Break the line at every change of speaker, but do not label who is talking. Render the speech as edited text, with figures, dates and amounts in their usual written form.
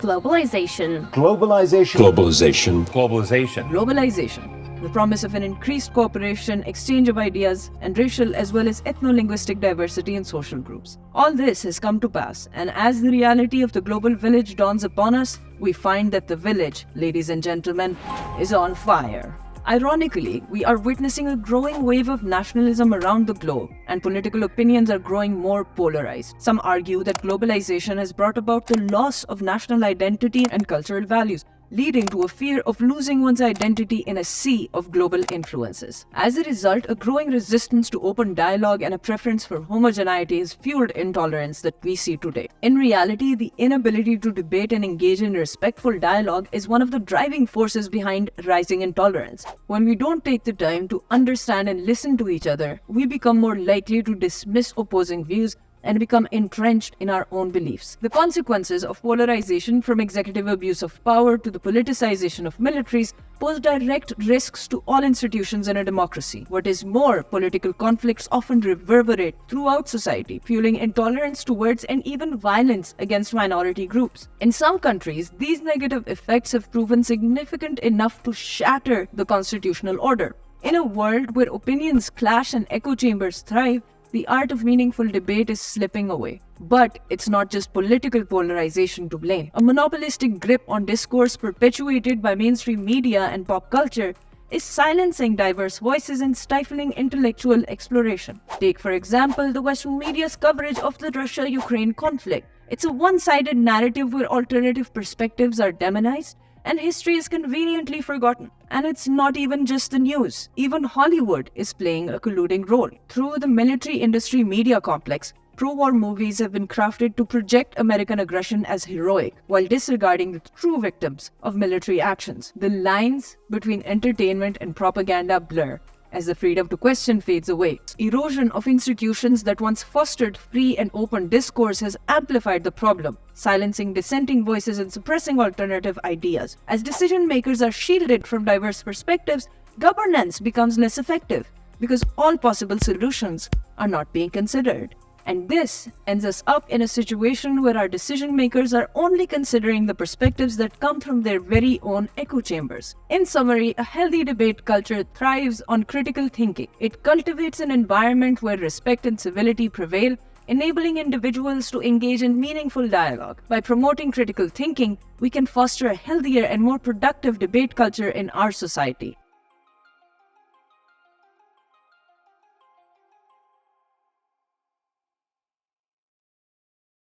Globalization.
Globalization.
Globalization.
Globalization.
Globalization, the promise of an increased cooperation, exchange of ideas, and racial as well as ethno-linguistic diversity in social groups. All this has come to pass, and as the reality of the global village dawns upon us, we find that the village, ladies and gentlemen, is on fire. Ironically, we are witnessing a growing wave of nationalism around the globe, and political opinions are growing more polarized. Some argue that globalization has brought about the loss of national identity and cultural values, leading to a fear of losing one's identity in a sea of global influences. As a result, a growing resistance to open dialogue and a preference for homogeneity has fueled intolerance that we see today. In reality, the inability to debate and engage in respectful dialogue is one of the driving forces behind rising intolerance. When we don't take the time to understand and listen to each other, we become more likely to dismiss opposing views and become entrenched in our own beliefs. The consequences of polarization, from executive abuse of power to the politicization of militaries, pose direct risks to all institutions in a democracy. What is more, political conflicts often reverberate throughout society, fueling intolerance towards and even violence against minority groups. In some countries, these negative effects have proven significant enough to shatter the constitutional order. In a world where opinions clash and echo chambers thrive, the art of meaningful debate is slipping away. But it's not just political polarization to blame. A monopolistic grip on discourse perpetuated by mainstream media and pop culture is silencing diverse voices and stifling intellectual exploration. Take, for example, the Western media's coverage of the Russia-Ukraine conflict. It's a one-sided narrative where alternative perspectives are demonized and history is conveniently forgotten. And it's not even just the news. Even Hollywood is playing a colluding role. Through the military industry media complex, pro-war movies have been crafted to project American aggression as heroic, while disregarding the true victims of military actions. The lines between entertainment and propaganda blur as the freedom to question fades away. Erosion of institutions that once fostered free and open discourse has amplified the problem, silencing dissenting voices and suppressing alternative ideas. As decision makers are shielded from diverse perspectives, governance becomes less effective because all possible solutions are not being considered. And this ends us up in a situation where our decision makers are only considering the perspectives that come from their very own echo chambers. In summary, a healthy debate culture thrives on critical thinking. It cultivates an environment where respect and civility prevail, enabling individuals to engage in meaningful dialogue. By promoting critical thinking, we can foster a healthier and more productive debate culture in our society.